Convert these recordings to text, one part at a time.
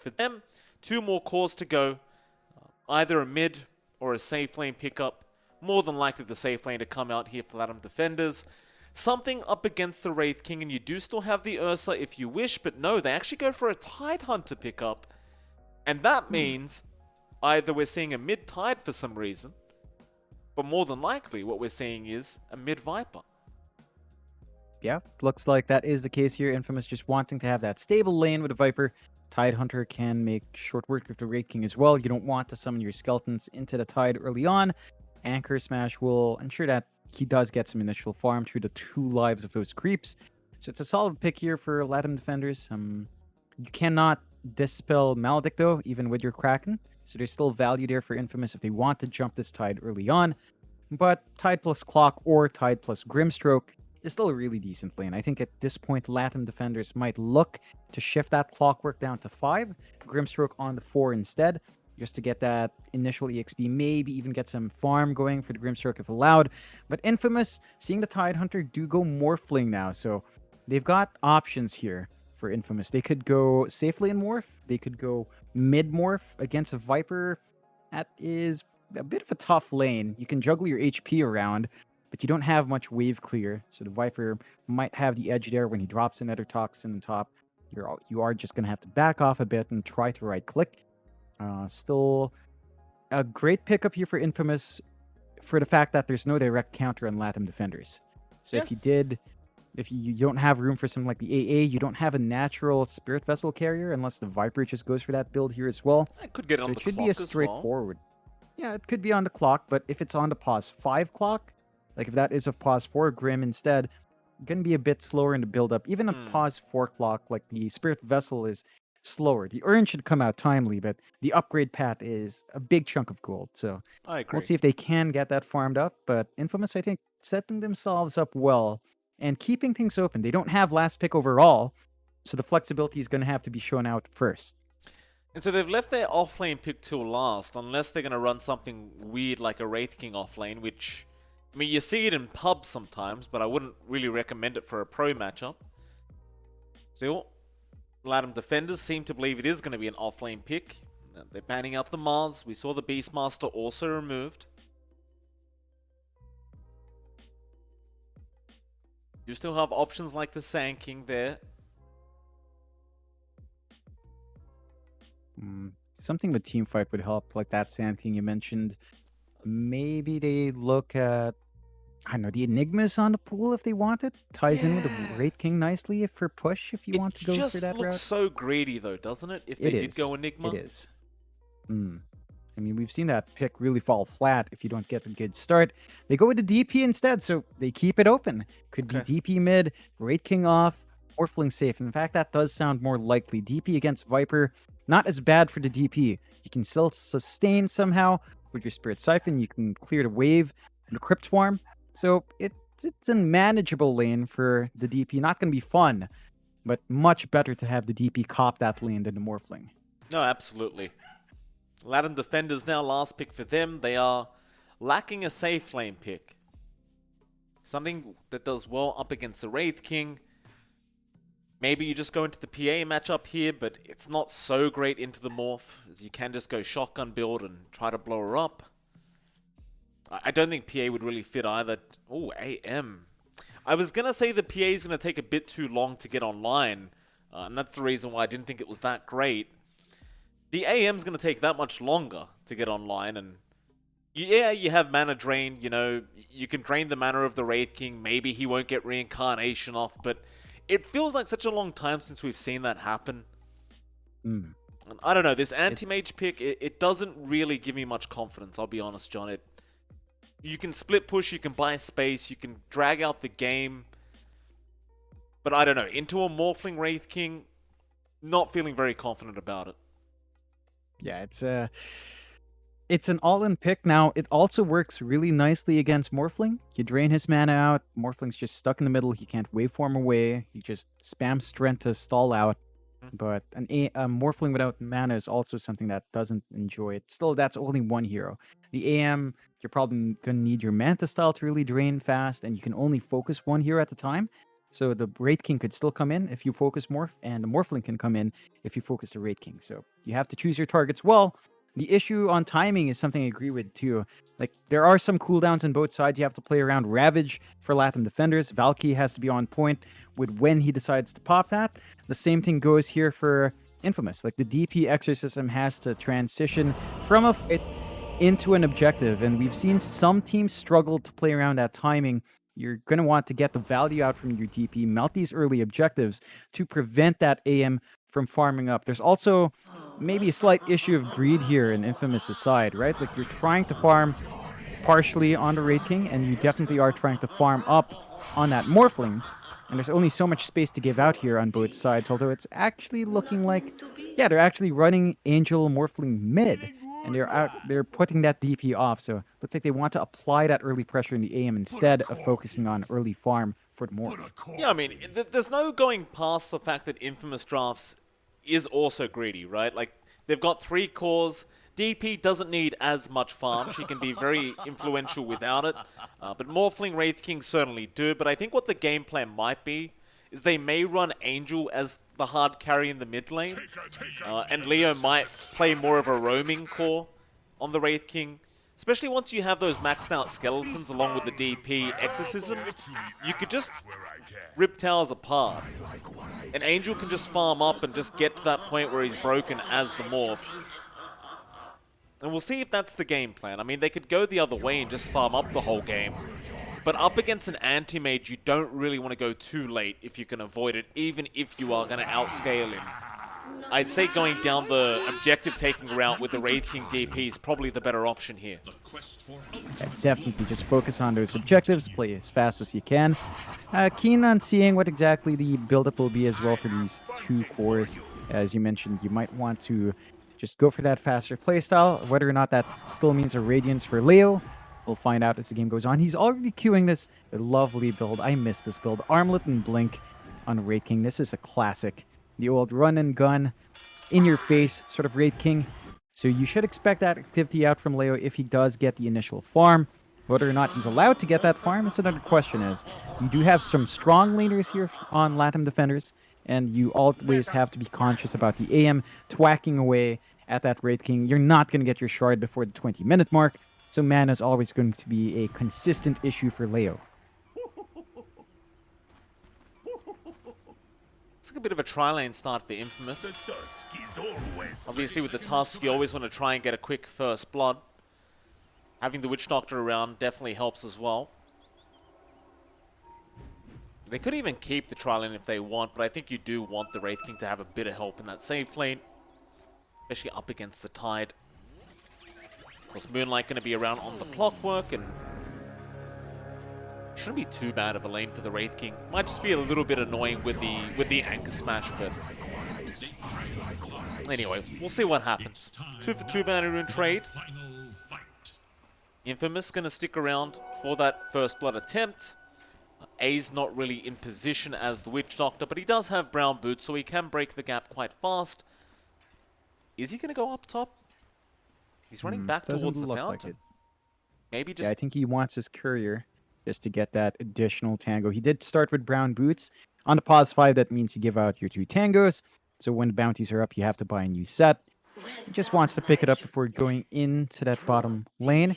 for them. 2 more cores to go. Either a mid or a safe lane pickup. More than likely the safe lane to come out here for Latam defenders. Something up against the Wraith King, and you do still have the Ursa if you wish, but no, they actually go for a Tidehunter pickup. And that means either we're seeing a mid Tide for some reason, but more than likely what we're seeing is a mid Viper. Yeah, looks like that is the case here. Infamous just wanting to have that stable lane with a Viper. Tidehunter can make short work of the Wraith King as well. You don't want to summon your skeletons into the Tide early on. Anchor Smash will ensure that he does get some initial farm through the 2 lives of those creeps. So it's a solid pick here for Latam defenders. You cannot dispel Maledict though, even with your Kraken. So there's still value there for Infamous if they want to jump this Tide early on. But Tide plus Clock or Tide plus Grimstroke is still a really decent lane. I think at this point, Latam defenders might look to shift that Clockwork down to 5, Grimstroke on the 4 instead, just to get that initial EXP, maybe even get some farm going for the Grimstroke if allowed. But Infamous, seeing the Tidehunter do go Morphling now, so they've got options here for Infamous. They could go safely in Morph, they could go mid-Morph against a Viper. That is a bit of a tough lane. You can juggle your HP around, but you don't have much wave clear, so the Viper might have the edge there when he drops another Toxin on top. You are just going to have to back off a bit and try to right-click. Still a great pickup here for Infamous for the fact that there's no direct counter on Latam defenders. So if you don't have room for something like the AA, you don't have a natural Spirit Vessel carrier unless the Viper just goes for that build here as well. I could get it So on it the should clock be a as well. straightforward. Yeah, it could be on the clock, but if it's on the pause 5 clock, like if that is of pause 4 Grim instead, going to be a bit slower in the build up. Even a pause 4 clock, like the Spirit Vessel, is slower. The Urn should come out timely, but the upgrade path is a big chunk of gold. So I agree. we'll see if they can get that farmed up. But Infamous, I think, setting themselves up well and keeping things open. They don't have last pick overall, so the flexibility is going to have to be shown out first. And so they've left their offlane pick till last, unless they're going to run something weird like a Wraith King offlane, which, I mean, you see it in pubs sometimes, but I wouldn't really recommend it for a pro matchup. Still, Latam defenders seem to believe it is going to be an offlane pick. They're banning out the Mars. We saw the Beastmaster also removed. You still have options like the Sand King there. Something with Teamfight would help, like that Sand King you mentioned. Maybe they look at, I don't know, the Enigmas on the pool if they want it. Ties in with the Wraith King nicely for push if you want to go for that route. It just looks so greedy though, doesn't it? If they did go Enigma. It is. I mean, we've seen that pick really fall flat if you don't get a good start. They go with the DP instead, so they keep it open. Could be DP mid, Wraith King off, Morphling safe. In fact, that does sound more likely. DP against Viper, not as bad for the DP. You can still sustain somehow with your Spirit Siphon. You can clear the wave and the Crypt Swarm. So it's a manageable lane for the DP. Not going to be fun, but much better to have the DP cop that lane than the Morphling. No, absolutely. Latam defenders now, last pick for them. They are lacking a safe lane pick. Something that does well up against the Wraith King. Maybe you just go into the PA matchup here, but it's not so great into the morph, as you can just go shotgun build and try to blow her up. I don't think PA would really fit either. Oh, AM. I was going to say the PA is going to take a bit too long to get online, and that's the reason why I didn't think it was that great. The AM is going to take that much longer to get online, and yeah, you have mana drain, you know, you can drain the mana of the Wraith King, maybe he won't get reincarnation off, but it feels like such a long time since we've seen that happen. And I don't know, this anti-mage pick, it doesn't really give me much confidence, I'll be honest, John. You can split push, you can buy space, you can drag out the game, but I don't know, into a Morphling Wraith King, not feeling very confident about it. Yeah, it's an all-in pick. Now, it also works really nicely against Morphling. You drain his mana out, Morphling's just stuck in the middle, he can't waveform away, he just spams Strength to stall out. But a Morphling without mana is also something that doesn't enjoy it. Still, that's only one hero. The AM, you're probably going to need your Manta Style to really drain fast, and you can only focus one hero at a time. So the Wraith King could still come in if you focus Morph, and the Morphling can come in if you focus the Wraith King. So you have to choose your targets well. The issue on timing is something I agree with too. Like, there are some cooldowns on both sides. You have to play around Ravage for Latam defenders. Valky has to be on point with when he decides to pop that. The same thing goes here for Infamous. Like, the DP Exorcism has to transition from a fight into an objective, and we've seen some teams struggle to play around that timing. You're going to want to get the value out from your DP, mount these early objectives to prevent that AM from farming up. There's also maybe a slight issue of greed here in Infamous' side, right? Like, you're trying to farm partially on the Wraith King, and you definitely are trying to farm up on that Morphling. And there's only so much space to give out here on both sides, although it's actually looking like, yeah, they're actually running Angel Morphling mid, and they're putting that DP off. So looks like they want to apply that early pressure in the AM instead of focusing on early farm for the Morph. Yeah, I mean, there's no going past the fact that Infamous Drafts is also greedy, right? Like, they've got 3 cores. DP doesn't need as much farm. She can be very influential without it. But Morphling, Wraith King certainly do. But I think what the game plan might be is they may run Angel as the hard carry in the mid lane. And Leo might play more of a roaming core on the Wraith King. Especially once you have those maxed out skeletons along with the DP Exorcism. You could just rip towers apart. And Angel can just farm up and just get to that point where he's broken as the Morph. And we'll see if that's the game plan. I mean, they could go the other way and just farm up the whole game. But up against an anti-mage, you don't really want to go too late if you can avoid it, even if you are going to outscale him. I'd say going down the objective-taking route with the Wraith King DP is probably the better option here. Yeah, definitely just focus on those objectives, play as fast as you can. Keen on seeing what exactly the build-up will be as well for these 2 cores. As you mentioned, you might want to just go for that faster playstyle. Whether or not that still means a Radiance for Leo, we'll find out as the game goes on. He's already queuing this lovely build. I miss this build. Armlet and Blink on Wraith King. This is a classic. The old run and gun, in your face sort of Wraith King. So you should expect that activity out from Leo if he does get the initial farm. Whether or not he's allowed to get that farm is another question. As you do have some strong laners here on Latam defenders, and you always have to be conscious about the AM twacking away at that Wraith King. You're not going to get your shard before the 20-minute mark, so mana is always going to be a consistent issue for Leo. It's like a bit of a tri-lane start for Infamous. Obviously with the Tusk, you always want to try and get a quick first blood. Having the Witch Doctor around definitely helps as well. They could even keep the tri-lane if they want, but I think you do want the Wraith King to have a bit of help in that safe lane. Especially up against the Tide. Of course, Moonlight going to be around on the clockwork, and shouldn't be too bad of a lane for the Wraith King. Might just be a little bit annoying with the Anchor Smash, but anyway, we'll see what happens. 2 for 2 Banner Rune trade. Infamous going to stick around for that first blood attempt. A's not really in position as the Witch Doctor, but he does have brown boots, so he can break the gap quite fast. Is he going to go up top? He's running back towards the fountain. Like Maybe just... Yeah, I think he wants his courier just to get that additional tango. He did start with brown boots. On the pause 5, that means you give out your 2 tangos. So when the bounties are up, you have to buy a new set. He just wants to pick it up before going into that bottom lane.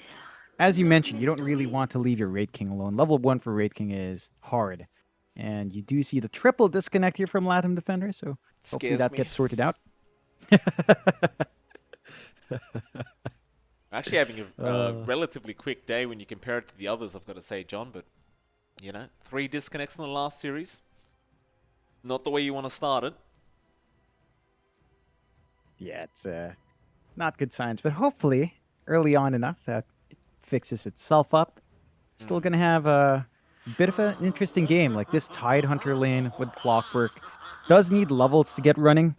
As you mentioned, you don't really want to leave your Wraith King alone. Level 1 for Wraith King is hard. And you do see the triple disconnect here from Latam Defender, so hopefully that gets sorted out. Actually having a relatively quick day when you compare it to the others, I've got to say, John, but, you know, 3 disconnects in the last series. Not the way you want to start it. Yeah, it's not good signs, but hopefully early on enough that it fixes itself up. Still going to have a bit of an interesting game. Like this Tide Hunter lane with Clockwork does need levels to get running,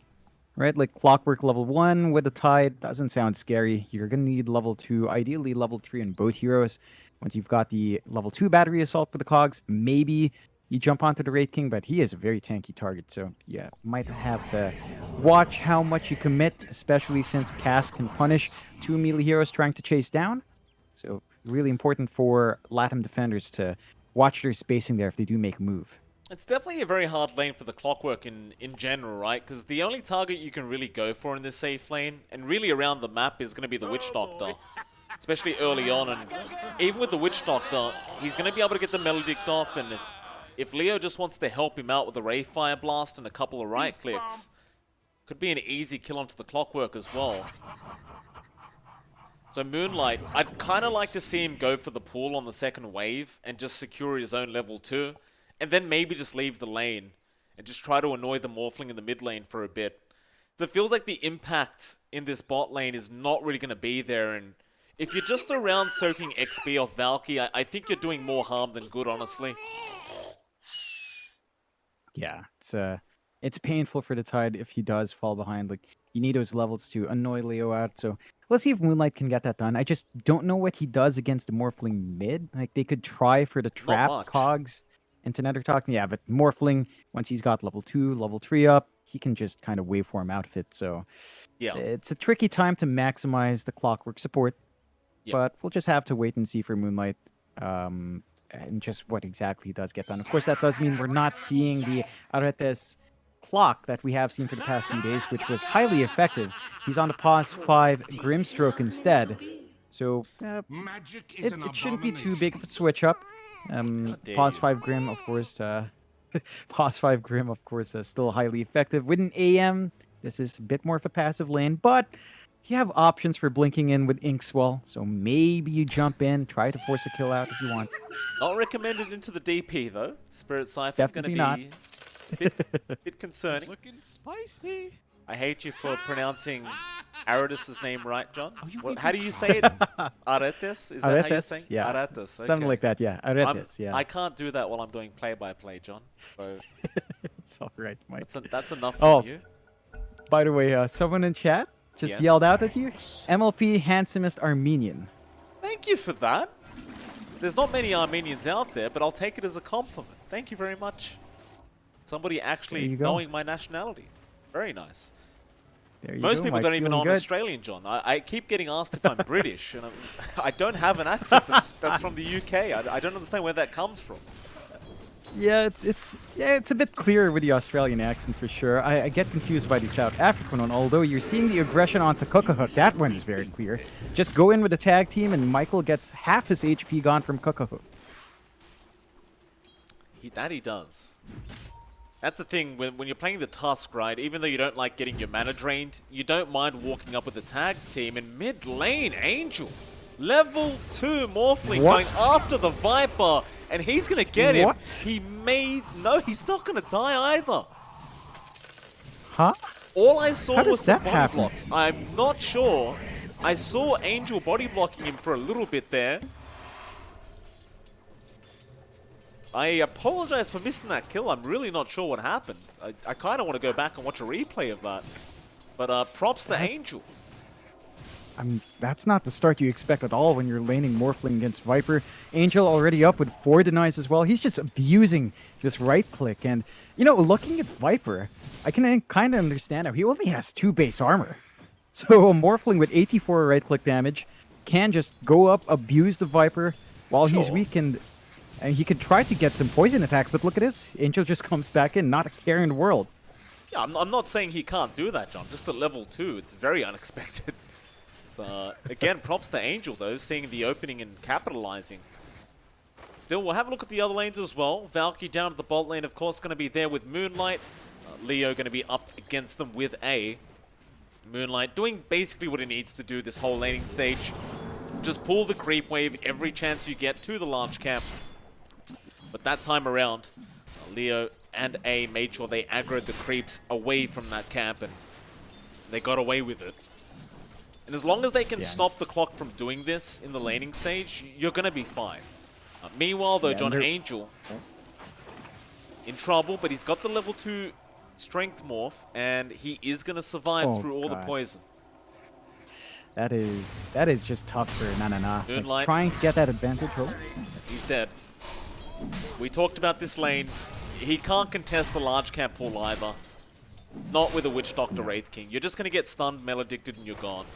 right? Like Clockwork level 1 with the Tide doesn't sound scary. You're going to need level 2, ideally level 3 in both heroes. Once you've got the level 2 battery assault with the cogs, maybe you jump onto the Wraith King, but he is a very tanky target, so yeah, might have to watch how much you commit, especially since Cass can punish 2 melee heroes trying to chase down. So really important for Latam defenders to watch their spacing there if they do make a move. It's definitely a very hard lane for the Clockwork in general, right? Because the only target you can really go for in this safe lane, and really around the map, is going to be the Witch Doctor. Especially early on, and even with the Witch Doctor, he's going to be able to get the Maledict off, and if Leo just wants to help him out with a Wraithfire Blast and a couple of right clicks, could be an easy kill onto the Clockwork as well. So Moonlight, I'd kind of like to see him go for the pool on the second wave and just secure his own level 2. And then maybe just leave the lane and just try to annoy the Morphling in the mid lane for a bit. So it feels like the impact in this bot lane is not really going to be there. And if you're just around soaking XP off Valky, I think you're doing more harm than good, honestly. Yeah, it's painful for the Tide if he does fall behind. Like, you need those levels to annoy Leo out. So let's see if Moonlight can get that done. I just don't know what he does against the Morphling mid. Like, they could try for the trap cogs into Nether Talking. Yeah, but Morphling, once he's got level 2, level 3 up, he can just kind of waveform out of it. So yeah, it's a tricky time to maximize the Clockwork support. Yep. But we'll just have to wait and see for Moonlight. And just what exactly he does get done. Of course, that does mean we're not seeing the Aretes clock that we have seen for the past few days, which was highly effective. He's on the pause 5 Grimstroke instead. So it shouldn't be too big of a switch up. Pause 5 Grim, of course. Pause 5 Grim, of course, still highly effective. With an AM, this is a bit more of a passive lane, but you have options for blinking in with Inkswell, so maybe you jump in, try to force a kill out if you want. Not recommended into the DP though. Spirit Cypher is going to be a bit concerning. Looking spicy. I hate you for pronouncing Aretes' name right, John. How do you say it? Aretes? Is that how you're saying? Yeah. Aretes. Okay. Something like that, yeah. Aretes, yeah. I can't do that while I'm doing play-by-play, John. So it's all right, Mike. That's enough for you. By the way, someone in chat just yelled out at you. MLP handsomest Armenian. Thank you for that. There's not many Armenians out there, but I'll take it as a compliment. Thank you very much. Somebody actually knowing my nationality. Very nice. Most people don't even know I'm Australian, John. I keep getting asked if I'm British, and I don't have an accent that's from the UK. I don't understand where that comes from. Yeah, it's a bit clearer with the Australian accent for sure. I get confused by the South African one, although you're seeing the aggression onto Cookahoo. That one is very clear. Just go in with the tag team and Michael gets half his HP gone from Cookahoo. That he does. That's the thing, when you're playing the Tusk, right, even though you don't like getting your mana drained, you don't mind walking up with the tag team, and mid lane, Angel. Level 2 Morphling going after the Viper, and he's going to get him. No, he's not going to die either. Huh? All I saw was some body blocks. I'm not sure. I saw Angel body blocking him for a little bit there. I apologize for missing that kill. I'm really not sure what happened. I kind of want to go back and watch a replay of that. But props to Angel. That's not the start you expect at all when you're laning Morphling against Viper. Angel already up with 4 denies as well. He's just abusing this right click. And, you know, looking at Viper, I can kind of understand how he only has 2 base armor. So a Morphling with 84 right click damage can just go up, abuse the Viper while he's weakened. And he could try to get some poison attacks, but look at this. Angel just comes back in, not a care in the world. Yeah, I'm not saying he can't do that, John. Just at level 2, it's very unexpected. Again, props to Angel, though, seeing the opening and capitalizing. Still, we'll have a look at the other lanes as well. Valky down at the bot lane, of course, going to be there with Moonlight. Leo going to be up against them with A. Moonlight doing basically what he needs to do this whole laning stage. Just pull the creep wave every chance you get to the large camp. But that time around, Leo and A made sure they aggroed the creeps away from that camp, and they got away with it. And as long as they can stop the clock from doing this in the laning stage, you're going to be fine. Meanwhile, though, John, Angel in trouble, but he's got the level 2 strength morph, and he is going to survive through all the poison. That is just tough for Nanana. Moonlight. Like, trying to get that advantage. He's dead. We talked about this lane. He can't contest the large camp pool either. Not with a Witch Doctor Wraith King. You're just going to get stunned, maledicted, and you're gone.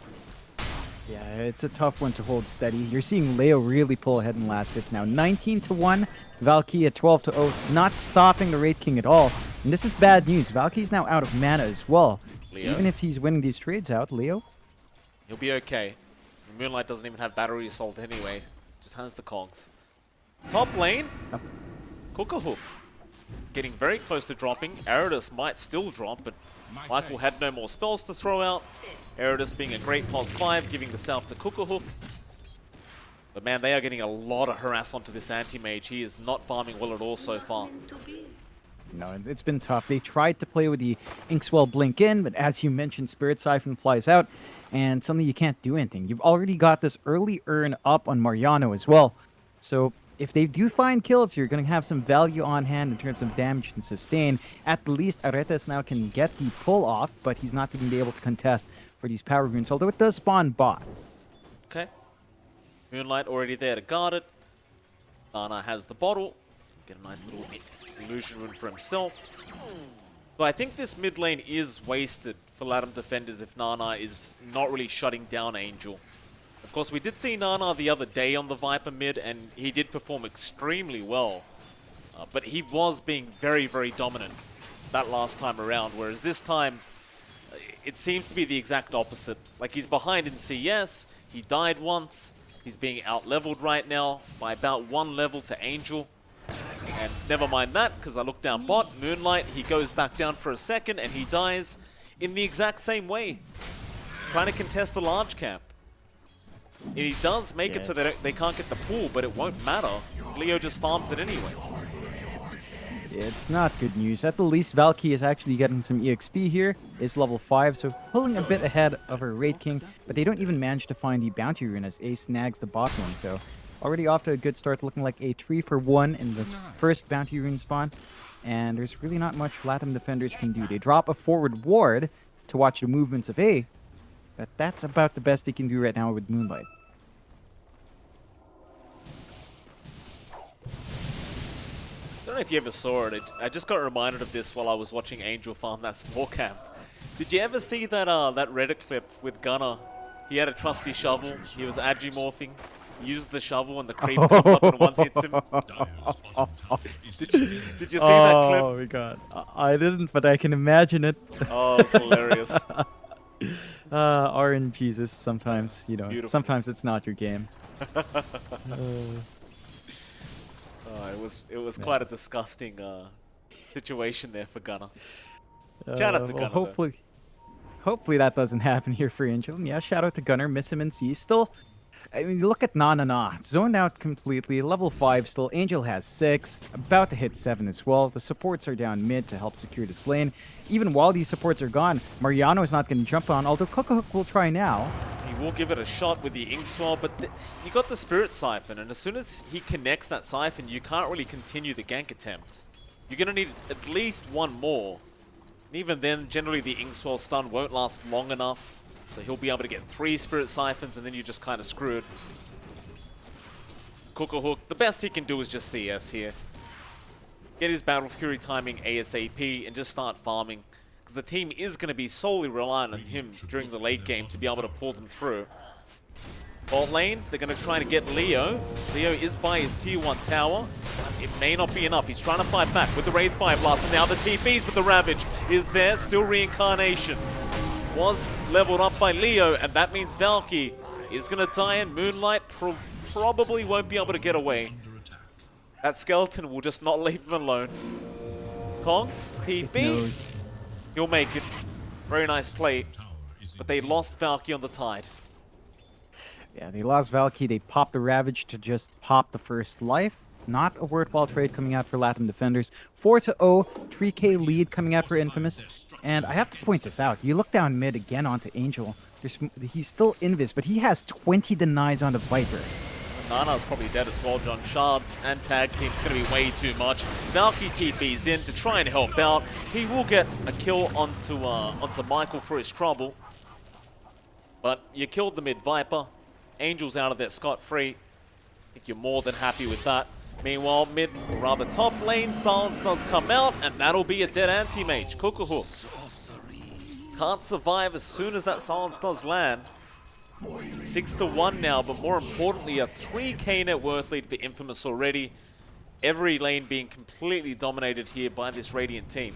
Yeah, it's a tough one to hold steady. You're seeing Leo really pull ahead in last hits now. 19-1, Valky at 12-0, not stopping the Wraith King at all. And this is bad news. Valky's now out of mana as well. So Leo, even if he's winning these trades out, Leo, he'll be okay. Moonlight doesn't even have battery assault anyway. Just has the cogs. Top lane, Cook-a-Hook. Getting very close to dropping. Aridus might still drop, but Michael had no more spells to throw out. Aridus being a great +5, giving the self to Cook-a-Hook. But man, they are getting a lot of harass onto this anti-mage. He is not farming well at all so far. no, it's been tough. They tried to play with the Inkswell Blink in, but as you mentioned, Spirit Siphon flies out, and suddenly you can't do anything. You've already got this early earn up on Mariano as well. So if they do find kills, you're going to have some value on hand in terms of damage and sustain. At the least, Aretes now can get the pull off, but he's not going to be able to contest for these power runes, although it does spawn bot. Okay. Moonlight already there to guard it. Nana has the bottle. Get a nice little illusion rune for himself. So I think this mid lane is wasted for Latam defenders if Nana is not really shutting down Angel. Of course, we did see Nana the other day on the Viper mid, and he did perform extremely well. But he was being very, very dominant that last time around, whereas this time, it seems to be the exact opposite. Like, he's behind in CS, he died once, he's being out-leveled right now by about 1 level to Angel. And never mind that, because I look down bot, Moonlight, he goes back down for a second, and he dies in the exact same way. Trying to contest the large camp. And he does make it so that they can't get the pool, but it won't matter, because Leo just farms it anyway. It's not good news. At the least, Valky is actually getting some EXP here. It's level 5, so pulling a bit ahead of her Wraith King, but they don't even manage to find the Bounty Rune as Ace snags the bot one, so already off to a good start, looking like a 3-for-1 in this first Bounty Rune spawn, and there's really not much Latam defenders can do. They drop a forward ward to watch the movements of A, but that's about the best they can do right now with Moonlight. I don't know if you ever saw it. I just got reminded of this while I was watching Angel farm that small camp. Did you ever see that that Reddit clip with Gunner? He had a trusty shovel. He was agimorphing. He used the shovel and the creep comes up and one hits him. Did you see that clip? Oh my god. I didn't, but I can imagine it. Oh, it's hilarious. RNGs is sometimes, you know, Beautiful. sometimes it's not your game. It was quite a disgusting situation there for Gunner. Shout out to Gunner. Hopefully that doesn't happen here for Angel. And yeah, shout out to Gunner, miss him in C. Still, I mean, look at Na. Zoned out completely, level 5 still. Angel has 6, about to hit 7 as well. The supports are down mid to help secure this lane. Even while these supports are gone, Mariano is not going to jump on, although Cook-a-Hook will try now. He will give it a shot with the Inkswell, but you got the Spirit Siphon, and as soon as he connects that Siphon, you can't really continue the gank attempt. You're going to need at least one more. And even then, generally the Inkswell stun won't last long enough, so he'll be able to get 3 Spirit Siphons, and then you're just kind of screwed. Cook-a-Hook, the best he can do is just CS here. Get his Battle Fury timing ASAP, and just start farming. Because the team is going to be solely reliant on him during the late game to be able to pull them through. Bot lane, they're going to try to get Leo. Leo is by his tier 1 tower. It may not be enough. He's trying to fight back with the Wraith Fire Blast. And now the TPs with the Ravage is there. Still Reincarnation. Was leveled up by Leo, and that means Valky is going to die, and Moonlight probably won't be able to get away. That skeleton will just not leave him alone. Kongs, TP. He'll make it. Very nice play. But they lost Valky on the tide. Yeah, they lost Valky. They popped the Ravage to just pop the first life. Not a worthwhile trade coming out for Latam defenders. 4-0, 3k lead coming out for Infamous. And I have to point this out. You look down mid again onto Angel. He's still invis, but he has 20 denies on the Viper. Nana's probably dead as well, John. Shards and tag team's going to be way too much. Valky TP's in to try and help out. He will get a kill onto Michael for his trouble. But you killed the mid-Viper. Angel's out of there scot-free. I think you're more than happy with that. Meanwhile, mid, or rather top lane, Silence does come out, and that'll be a dead anti-mage. Cook-a-Hook can't survive as soon as that Silence does land. 6-1 now, but more importantly, a 3k net worth lead for Infamous already. Every lane being completely dominated here by this Radiant team.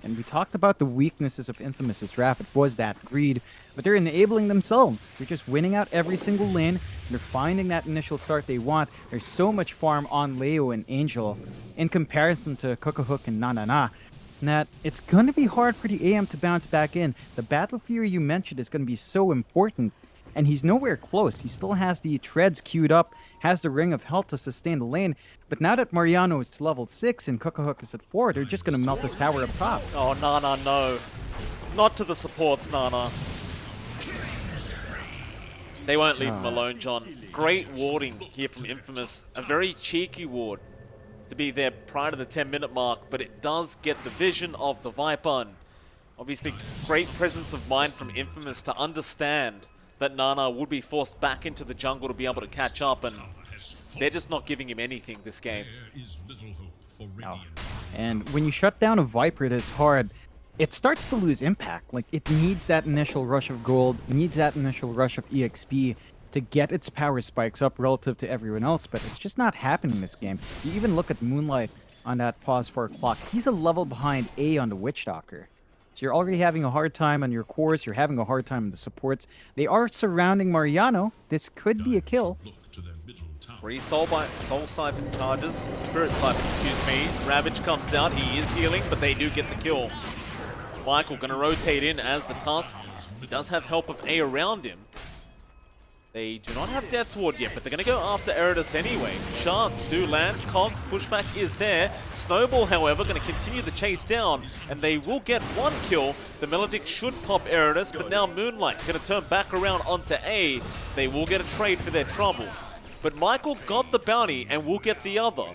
And we talked about the weaknesses of Infamous's draft. It was that greed, but they're enabling themselves. They're just winning out every single lane. They're finding that initial start they want. There's so much farm on Leo and Angel in comparison to Cocohook and Nanana that it's going to be hard for the AM to bounce back in. The Battle Fury you mentioned is going to be so important, and he's nowhere close. He still has the treads queued up, has the Ring of Health to sustain the lane, but now that Mariano is level 6 and Cocohook is at 4, they're just going to melt this tower up top. Oh, Nana, no. Not to the supports, Nana. They won't leave him alone, John. Great warding here from Infamous. A very cheeky ward to be there prior to the 10-minute mark, but it does get the vision of the Viper. And obviously, great presence of mind from Infamous to understand that Nana would be forced back into the jungle to be able to catch up, and they're just not giving him anything this game. No. And when you shut down a Viper this hard, it starts to lose impact. Like, it needs that initial rush of gold, needs that initial rush of EXP to get its power spikes up relative to everyone else, but it's just not happening this game. You even look at Moonlight on that pause for a clock. He's a level behind A on the Witch Doctor. So you're already having a hard time on your cores, you're having a hard time on the supports. They are surrounding Mariano. This could be a kill. 3 Soul Siphon charges, Spirit Siphon, excuse me. Ravage comes out, he is healing, but they do get the kill. Michael gonna rotate in as the Tusk. He does have help of A around him. They do not have Death Ward yet, but they're going to go after Eridus anyway. Shards do land. Cogs pushback is there. Snowball, however, going to continue the chase down, and they will get 1 kill. The Melodic should pop Eridus, but now Moonlight going to turn back around onto A. They will get a trade for their trouble. But Michael got the bounty and will get the other.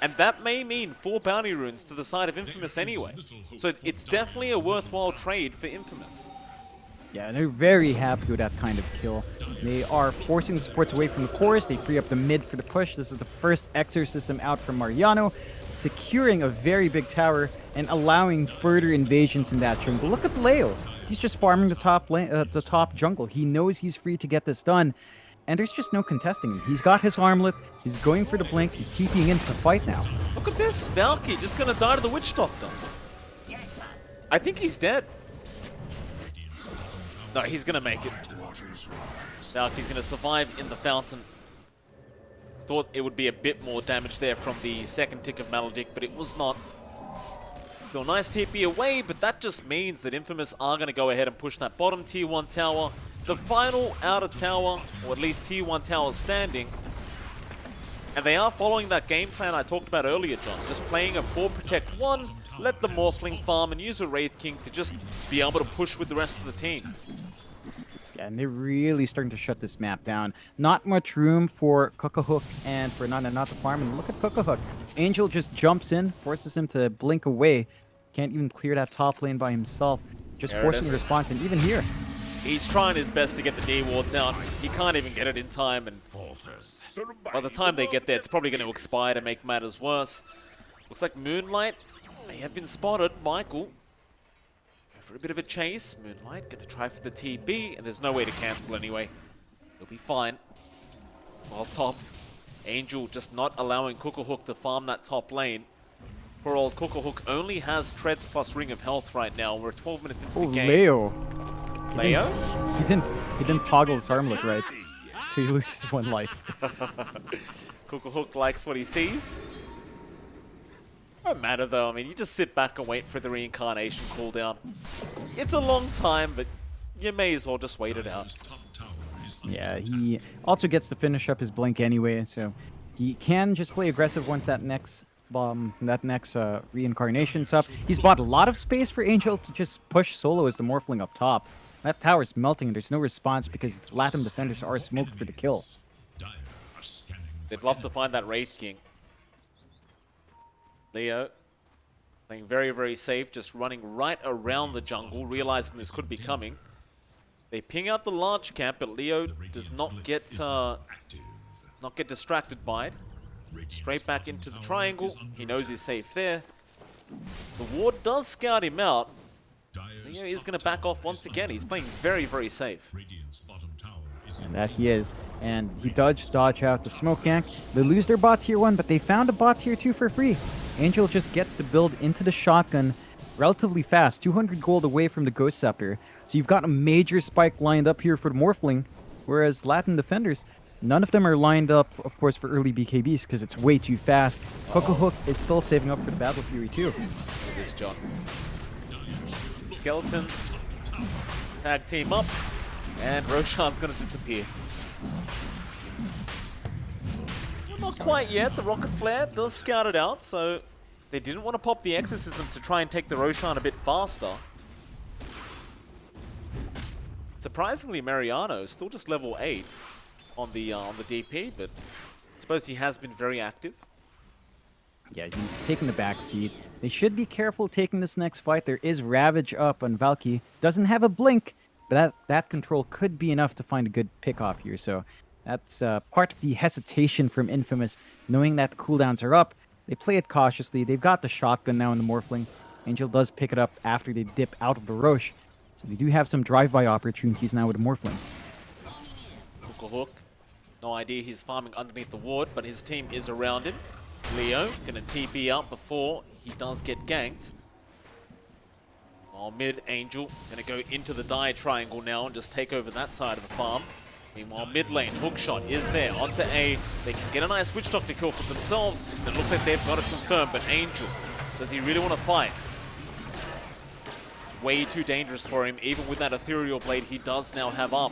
And that may mean 4 bounty runes to the side of Infamous anyway. So it's definitely a worthwhile trade for Infamous. Yeah, they're very happy with that kind of kill. They are forcing the supports away from the chorus. They free up the mid for the push. This is the first exorcism out from Mariano, securing a very big tower and allowing further invasions in that jungle. Look at Leo. He's just farming the top lane, the top jungle. He knows he's free to get this done, and there's just no contesting him. He's got his armlet. He's going for the blink. He's TPing in for the fight now. Look at this. Valky just going to die to the Witch Doctor. I think he's dead. No, he's going to make it. Valky's going to survive in the fountain. Thought it would be a bit more damage there from the second tick of Maledict, but it was not. So nice TP away, but that just means that Infamous are going to go ahead and push that bottom tier 1 tower. The final outer tower, or at least tier 1 tower standing. And they are following that game plan I talked about earlier, John. Just playing a 4 protect 1, let the Morphling farm and use a Wraith King to just be able to push with the rest of the team. Yeah, and they're really starting to shut this map down. Not much room for Cocohook and for Nana not to farm. And look at Cocohook. Angel just jumps in, forces him to blink away. Can't even clear that top lane by himself. Just forcing the response, and even here. He's trying his best to get the D-wards out. He can't even get it in time, and by the time they get there, it's probably going to expire to make matters worse. Looks like Moonlight may have been spotted. Michael, for a bit of a chase. Moonlight going to try for the TB, and there's no way to cancel anyway. He'll be fine. While top, Angel just not allowing Cocohook to farm that top lane. Poor old Cocohook only has Treads plus Ring of Health right now. We're 12 minutes into the game. Leo. Leo? He didn't toggle his armlet right, so he loses 1 life. Cocohook likes what he sees. Don't matter though, I mean, you just sit back and wait for the reincarnation cooldown. It's a long time, but you may as well just wait it out. Yeah, he also gets to finish up his blink anyway, so he can just play aggressive once that next reincarnation's up. He's bought a lot of space for Angel to just push solo as the Morphling up top. That tower's melting and there's no response because Latam defenders are smoked for the kill. They'd love to find that Wraith King. Leo playing very, very safe, just running right around the jungle, realizing this could be coming. They ping out the large camp, but Leo does not get distracted by it. Straight back into the triangle. He knows he's safe there. The ward does scout him out. Leo is going to back off once again. He's playing very, very safe. And that he is. And he dodge out the smoke gank. They lose their bot tier 1, but they found a bot tier 2 for free. Angel just gets to build into the shotgun relatively fast, 200 gold away from the Ghost Scepter. So you've got a major spike lined up here for the Morphling, whereas Latam defenders, none of them are lined up, of course, for early BKBs because it's way too fast. Coco Hook is still saving up for the Battle Fury too. Look at this, John. Skeletons tag team up, and Roshan's going to disappear. Well, not quite yet. The Rocket Flare does scout it out, so they didn't want to pop the Exorcism to try and take the Roshan a bit faster. Surprisingly, Mariano is still just level 8 on the DP, but I suppose he has been very active. Yeah, he's taking the back seat. They should be careful taking this next fight. There is Ravage up on Valky. Doesn't have a blink, but that control could be enough to find a good pick off here. So that's part of the hesitation from Infamous, knowing that the cooldowns are up. They play it cautiously. They've got the shotgun now in the Morphling. Angel does pick it up after they dip out of the Roche. So they do have some drive-by opportunities now with the Morphling. Hook. No idea he's farming underneath the ward, but his team is around him. Leo gonna TP up before he does get ganked. While mid, Angel gonna go into the die triangle now and just take over that side of the farm. Meanwhile, mid lane, Hookshot is there onto A. They can get a nice Witch Doctor kill for themselves. It looks like they've got it confirmed, but Angel, does he really want to fight? It's way too dangerous for him, even with that Ethereal Blade he does now have up.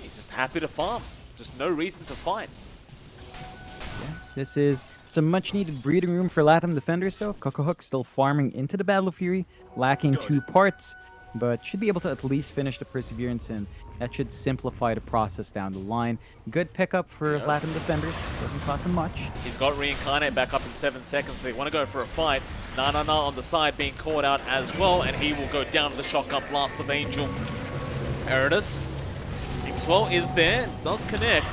He's just happy to farm. Just no reason to fight. Yeah, this is some much-needed breathing room for Latam defenders, though. Coco Hook still farming into the Battle Fury, lacking 2 parts, but should be able to at least finish the Perseverance, and that should simplify the process down the line. Good pickup for Latam defenders. Doesn't cost them much. He's got Reincarnate back up in 7 seconds. They want to go for a fight. Na on the side being caught out as well, and he will go down to the shotgun blast of Angel. Eridus. Swell is there, does connect.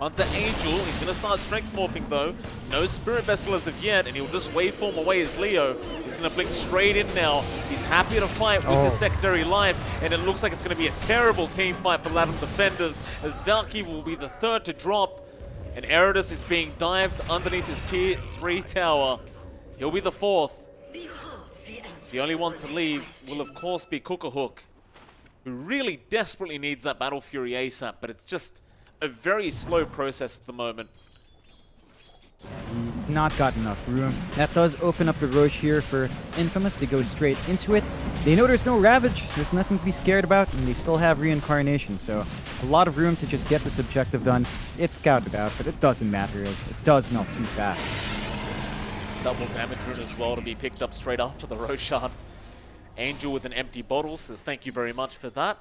Onto Angel, he's going to start Strength Morphing though. No Spirit Vessel as of yet, and he'll just waveform away as Leo. He's going to blink straight in now. He's happy to fight with his secondary life, and it looks like it's going to be a terrible team fight for Latam defenders, as Valky will be the 3rd to drop, and Eridus is being dived underneath his tier 3 tower. He'll be the 4th. The only one to leave will of course be Coco Hook, who really desperately needs that Battle Fury ASAP, but it's just a very slow process at the moment. He's not got enough room. That does open up the Roche here for Infamous to go straight into it. They know there's no Ravage, there's nothing to be scared about, and they still have Reincarnation, so a lot of room to just get this objective done. It's scouted out, but it doesn't matter as it does melt too fast. Double damage rune as well to be picked up straight after the Roshan. Angel with an empty bottle says thank you very much for that.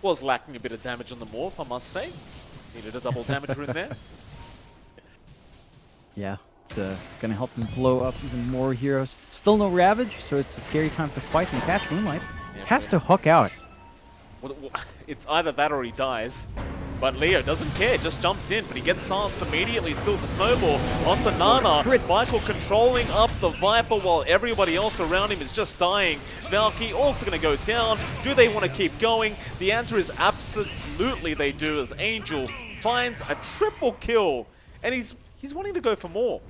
Was lacking a bit of damage on the morph, I must say. Needed a double damage rune there. Yeah, it's gonna help them blow up even more heroes. Still no Ravage, so it's a scary time to fight and catch Moonlight. Has to hook out. Well, it's either that or he dies. But Leo doesn't care, just jumps in, but he gets silenced immediately. Still the snowball onto Nana. Michael controlling up the Viper while everybody else around him is just dying. Valky also going to go down. Do they want to keep going? The answer is absolutely they do, as Angel finds a triple kill. And he's wanting to go for more.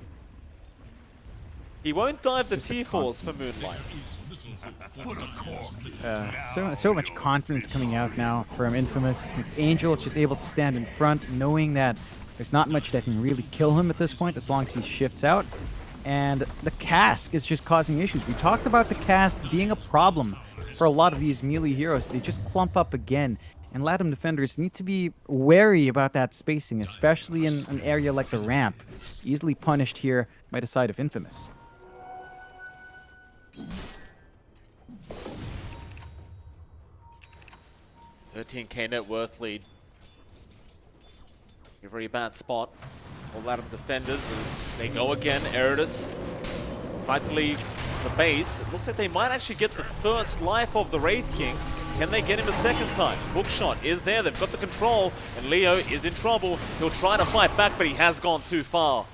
He won't dive the tier 4s for Moonlight. So much confidence coming out now from Infamous. Angel is just able to stand in front, knowing that there's not much that can really kill him at this point as long as he shifts out. And the cask is just causing issues. We talked about the cask being a problem for a lot of these melee heroes. They just clump up again. And Latam defenders need to be wary about that spacing, especially in an area like the ramp. Easily punished here by the side of Infamous. 13k net worth lead. A very bad spot for Latam defenders as they go again. Eridus tried to leave the base. It looks like they might actually get the first life of the Wraith King. Can they get him a second time? Hookshot is there. They've got the control, and Leo is in trouble. He'll try to fight back, but he has gone too far.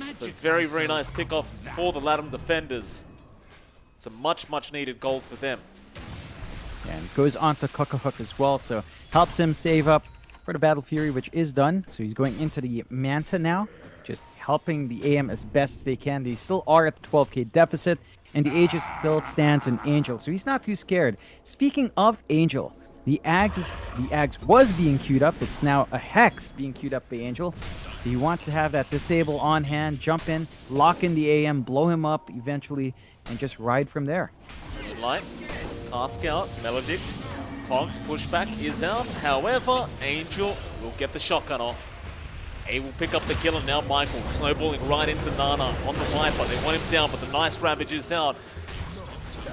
It's a very, very nice pick-off for the Latam defenders. It's a much, much needed gold for them. And goes on to Cocohook as well, so helps him save up for the Battle Fury, which is done. So he's going into the Manta now, just helping the AM as best as they can. They still are at the 12k deficit, and the Aegis still stands in Angel, so he's not too scared. Speaking of Angel, the Ags was being queued up. It's now a Hex being queued up by Angel. So he wants to have that disable on hand, jump in, lock in the AM, blow him up eventually, and just ride from there. Moonlight, Cask out, Melodic, Cogs pushback is out. However, Angel will get the shotgun off. A will pick up the kill, and now Michael snowballing right into Nana on the Viper. They want him down, but the nice Ravage is out.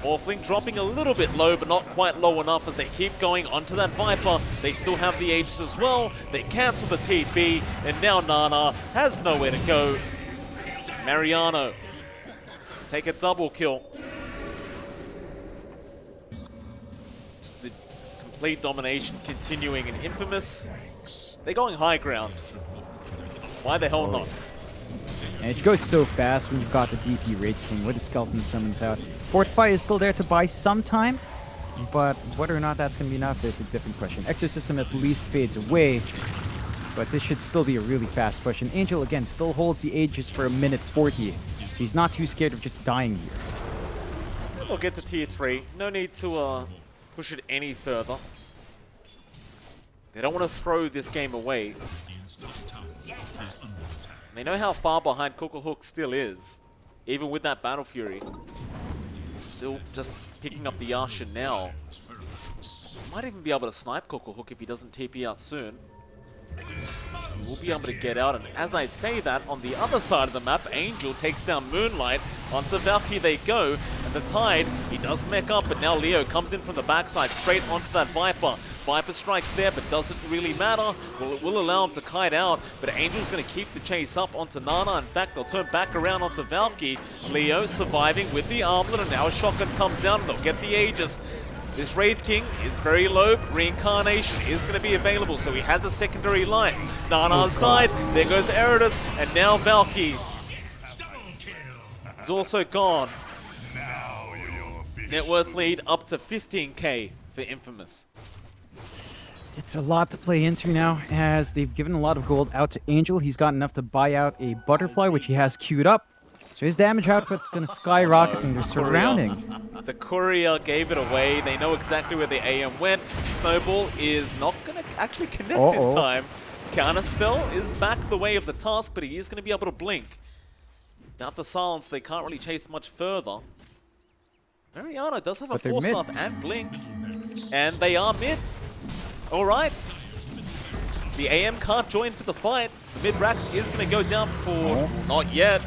Morphling dropping a little bit low, but not quite low enough as they keep going onto that Viper. They still have the Aegis as well. They cancel the TP, and now Nana has nowhere to go. Mariano take a double kill. Just the complete domination continuing in Infamous. They're going high ground. Why the hell not? And it goes so fast when you've got the DP Raid King with the Skeleton Summons out. Fortify is still there to buy some time, but whether or not that's going to be enough is a different question. Exorcism at least fades away, but this should still be a really fast push. And Angel, again, still holds the Aegis for a minute 40, so he's not too scared of just dying here. We'll get to tier 3. No need to push it any further. They don't want to throw this game away. They know how far behind Cocohook still is, even with that Battle Fury. Still just picking up the Yarsha now. Might even be able to snipe Cocohook if he doesn't TP out soon. He will be able to get out, and as I say that, on the other side of the map, Angel takes down Moonlight. Onto Valkyrie they go, and the Tide, he does mech up, but now Leo comes in from the backside, straight onto that Viper. Viper strikes there, but doesn't really matter. Well, it will allow him to kite out, but Angel's going to keep the chase up onto Nana. In fact, they'll turn back around onto Valky. Leo surviving with the armlet, and now a shotgun comes out, and they'll get the Aegis. This Wraith King is very low, but Reincarnation is going to be available, so he has a secondary life. Nana's died, there goes Eridus, and now Valky is also gone. Net worth lead up to 15k for Infamous. It's a lot to play into now, as they've given a lot of gold out to Angel. He's got enough to buy out a Butterfly, which he has queued up. So his damage output's going to skyrocket, and they're surrounding. The courier gave it away. They know exactly where the AM went. Snowball is not going to actually connect in time. Counterspell is back the way of the task, but he is going to be able to blink. Without the silence, they can't really chase much further. Mariano does have a Force Staff and blink, and they are mid. Alright. The AM can't join for the fight. Mid-Rax is going to go down for... Not yet.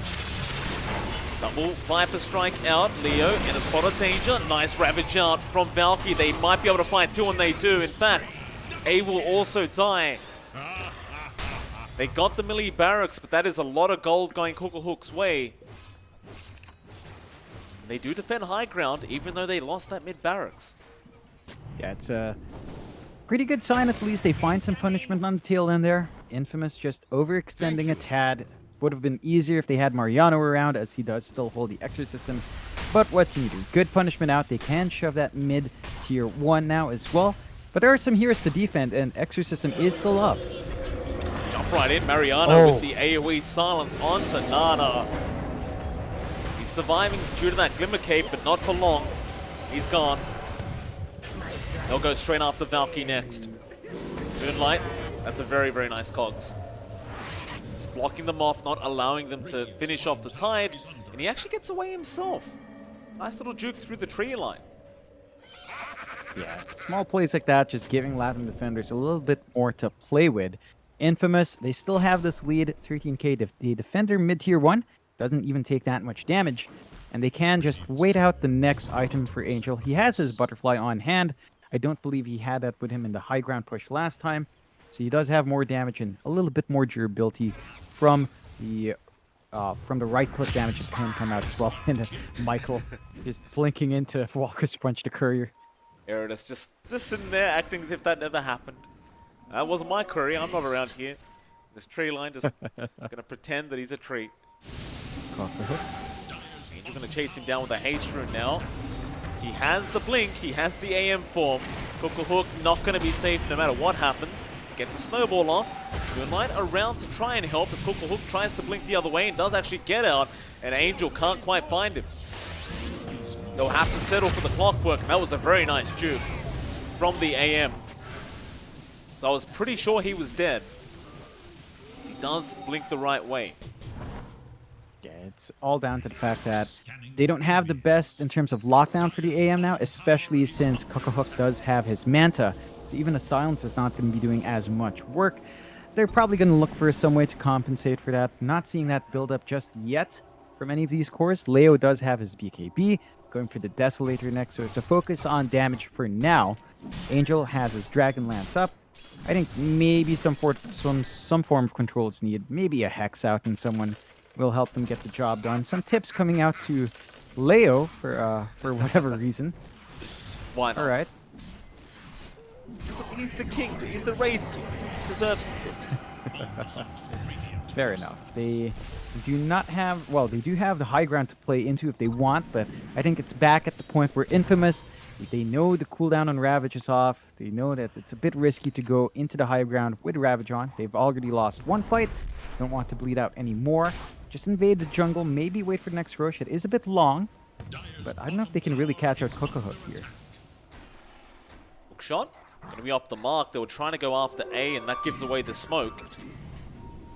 Double Viper strike out. Leo in a spot of danger. Nice Ravage out from Valky. They might be able to find two, and they do. In fact, A will also die. They got the melee barracks, but that is a lot of gold going Cocohook's way. They do defend high ground, even though they lost that mid-barracks. Yeah, it's a pretty good sign. At least they find some punishment on the tail end there. Infamous just overextending a tad. Would have been easier if they had Mariano around, as he does still hold the Exorcism. But what can you do? Good punishment out. They can shove that mid tier 1 now as well. But there are some heroes to defend, and Exorcism is still up. Jump right in, Mariano with the AoE silence onto Nana. He's surviving due to that Glimmer Cape, but not for long. He's gone. They'll go straight after Valky next. Moonlight, that's a very, very nice cogs. Just blocking them off, not allowing them to finish off the Tide, and he actually gets away himself. Nice little juke through the tree line. Yeah, small plays like that, just giving Latam defenders a little bit more to play with. Infamous, they still have this lead, 13k. The defender mid-tier 1 doesn't even take that much damage, and they can just wait out the next item for Angel. He has his Butterfly on hand. I don't believe he had that with him in the high ground push last time. So he does have more damage and a little bit more durability from the right-click damage that can come out as well. And Michael just blinking into Walker's Punch the Courier. Eridus just sitting there acting as if that never happened. That wasn't my courier, I'm not around here. This tree line just gonna pretend that he's a treat. Cocktail. Angel gonna chase him down with a haste rune now. He has the blink, he has the AM form. Cookahawk not gonna be safe no matter what happens. Gets a snowball off. Moonlight around to try and help as Cookahawk tries to blink the other way and does actually get out, and Angel can't quite find him. They'll have to settle for the clockwork, and that was a very nice juke from the AM. So I was pretty sure he was dead. He does blink the right way. Yeah, it's all down to the fact that they don't have the best in terms of lockdown for the AM now, especially since Cookahawk does have his Manta. So even a silence is not going to be doing as much work. They're probably going to look for some way to compensate for that. Not seeing that build up just yet from any of these cores. Leo does have his BKB, going for the Desolator next, so it's a focus on damage for now. Angel has his Dragon Lance up. I think maybe some form of control is needed. Maybe a Hex out and someone will help them get the job done. Some tips coming out to Leo for whatever reason. Why not? All right. He's the king. He's the Wraith King. He deserves some tips. Fair enough. They do not have... Well, they do have the high ground to play into if they want, but I think it's back at the point where Infamous, they know the cooldown on Ravage is off. They know that it's a bit risky to go into the high ground with Ravage on. They've already lost one fight. Don't want to bleed out anymore. Just invade the jungle. Maybe wait for the next rush. It is a bit long, but I don't know if they can really catch out Cookahawk here. Hook shot. Going to be off the mark. They were trying to go after A, and that gives away the smoke.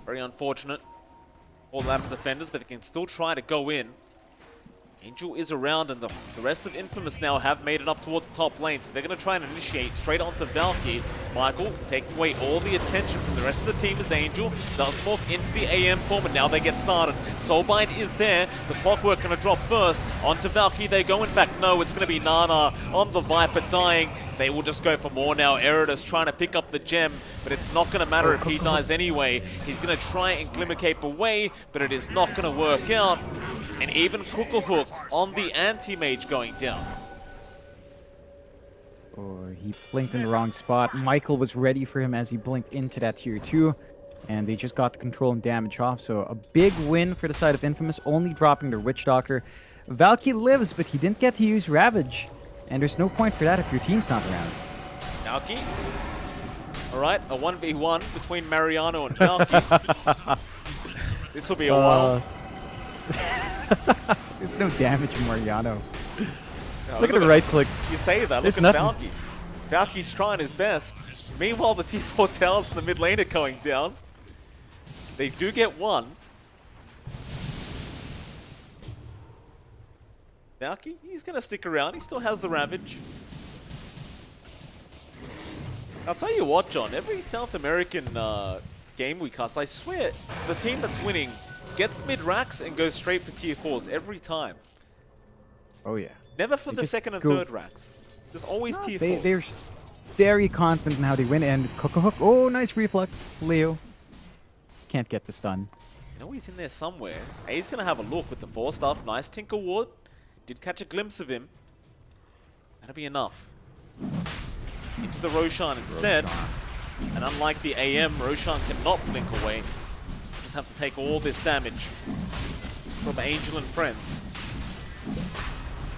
Very unfortunate. All Latam defenders, but they can still try to go in. Angel is around, and the rest of Infamous now have made it up towards the top lane, so they're going to try and initiate straight onto Valky. Michael taking away all the attention from the rest of the team as Angel does morph into the AM form, and now they get started. Soulbind is there. The clockwork going to drop first. Onto Valky they go. In fact, no, it's going to be Nana on the Viper dying. They will just go for more now. Eridus trying to pick up the gem, but it's not going to matter if he dies anyway. He's going to try and Glimmer Cape away, but it is not going to work out. And even Cookahawk on the anti-mage going down. Oh, he blinked in the wrong spot. Michael was ready for him as he blinked into that tier 2. And they just got the control and damage off. So a big win for the side of Infamous, only dropping their Witch Doctor. Valky lives, but he didn't get to use Ravage. And there's no point for that if your team's not around. Valky. Alright, a 1v1 between Mariano and Valky. This will be a while. There's no damage in Mariano. No, look at the right clicks. You say that, There's look at nothing. Valky. Valky's trying his best. Meanwhile, the T4 towers in the mid lane are going down. They do get one. Valky, he's going to stick around. He still has the Ravage. I'll tell you what, John. Every South American game we cast, I swear, the team that's winning gets mid-racks and goes straight for tier 4s every time. Oh, yeah. Never for the second and third racks. There's always tier 4s. They're very confident in how they win. And Cookahawk, oh, nice reflux. Leo can't get the stun. You know he's in there somewhere. He's going to have a look with the 4 stuff. Nice Tinker Ward. Did catch a glimpse of him. That'll be enough. Into the Roshan instead. And unlike the AM, Roshan cannot blink away. Just have to take all this damage from Angel and friends.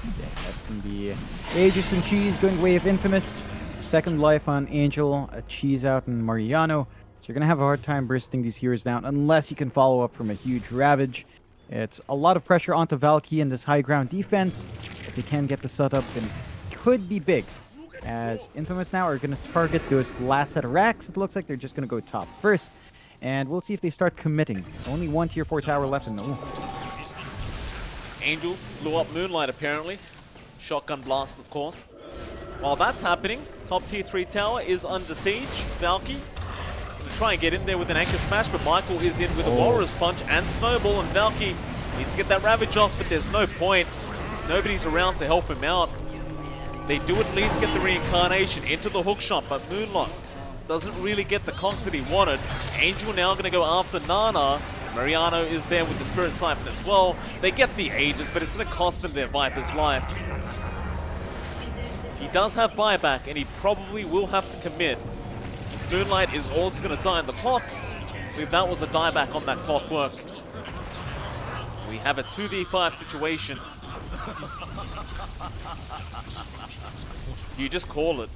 Yeah, that's going to be Aegis and Cheese going way of Infamous. Second life on Angel, a Cheese out on Mariano. So you're going to have a hard time bursting these heroes down unless you can follow up from a huge Ravage. It's a lot of pressure onto Valky in this high ground defense. If they can get the setup, then it could be big. As Infamous now are going to target those last set of racks. It looks like they're just going to go top first. And we'll see if they start committing. Only one tier 4 tower left in the... Angel blew up Moonlight apparently. Shotgun blast, of course. While that's happening, top tier 3 tower is under siege. Valky gonna try and get in there with an Anchor Smash, but Michael is in with a Walrus Punch and Snowball, and Valky needs to get that Ravage off, but there's no point. Nobody's around to help him out. They do at least get the reincarnation into the hook shot, but Moonlight doesn't really get the conks that he wanted. Angel now going to go after Nana. Mariano is there with the Spirit Siphon as well. They get the Aegis, but it's going to cost them their Viper's life. He does have buyback, and he probably will have to commit. His Moonlight is also going to die on the clock. I believe that was a dieback on that clockwork. We have a 2v5 situation. You just call it.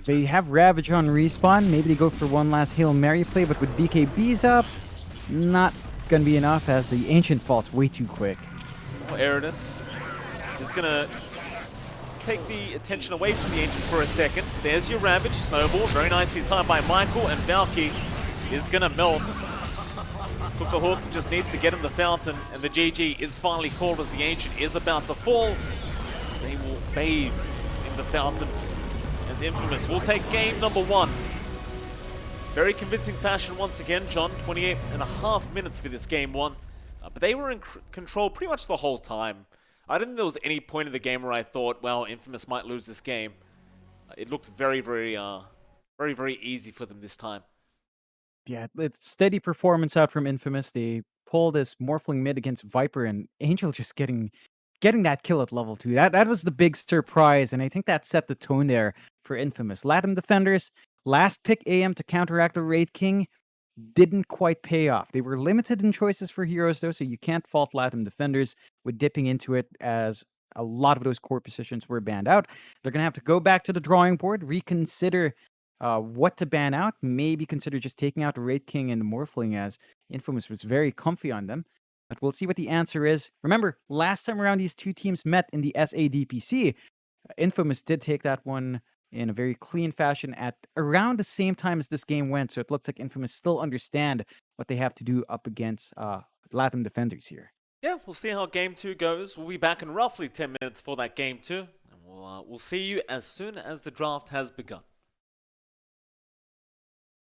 They have Ravage on respawn. Maybe they go for one last Hail Mary play, but with BKBs up, not gonna be enough as the Ancient falls way too quick. Well, Eridus is gonna take the attention away from the Ancient for a second. There's your Ravage, Snowball, very nicely timed by Michael, and Valky is gonna melt. Cooker Hook just needs to get in the fountain, and the GG is finally called as the Ancient is about to fall. They will bathe in the fountain as Infamous will take game number 1. Very convincing fashion once again, John. 28.5 minutes for this game 1. But they were in control pretty much the whole time. I didn't think there was any point in the game where I thought, well, Infamous might lose this game. It looked very, very easy for them this time. Yeah, steady performance out from Infamous. They pull this Morphling mid against Viper, and Angel just getting that kill at level 2. That was the big surprise, and I think that set the tone there for Infamous. Latam defenders, last pick AM to counteract the Wraith King didn't quite pay off. They were limited in choices for heroes, though, so you can't fault Latam defenders with dipping into it, as a lot of those core positions were banned out. They're going to have to go back to the drawing board, reconsider what to ban out, maybe consider just taking out the Wraith King and the Morphling, as Infamous was very comfy on them. But we'll see what the answer is. Remember, last time around these two teams met in the SADPC, Infamous did take that one in a very clean fashion at around the same time as this game went, so it looks like Infamous still understand what they have to do up against Latam defenders here. Yeah, we'll see how game 2 goes. We'll be back in roughly 10 minutes for that game 2, and we'll see you as soon as the draft has begun.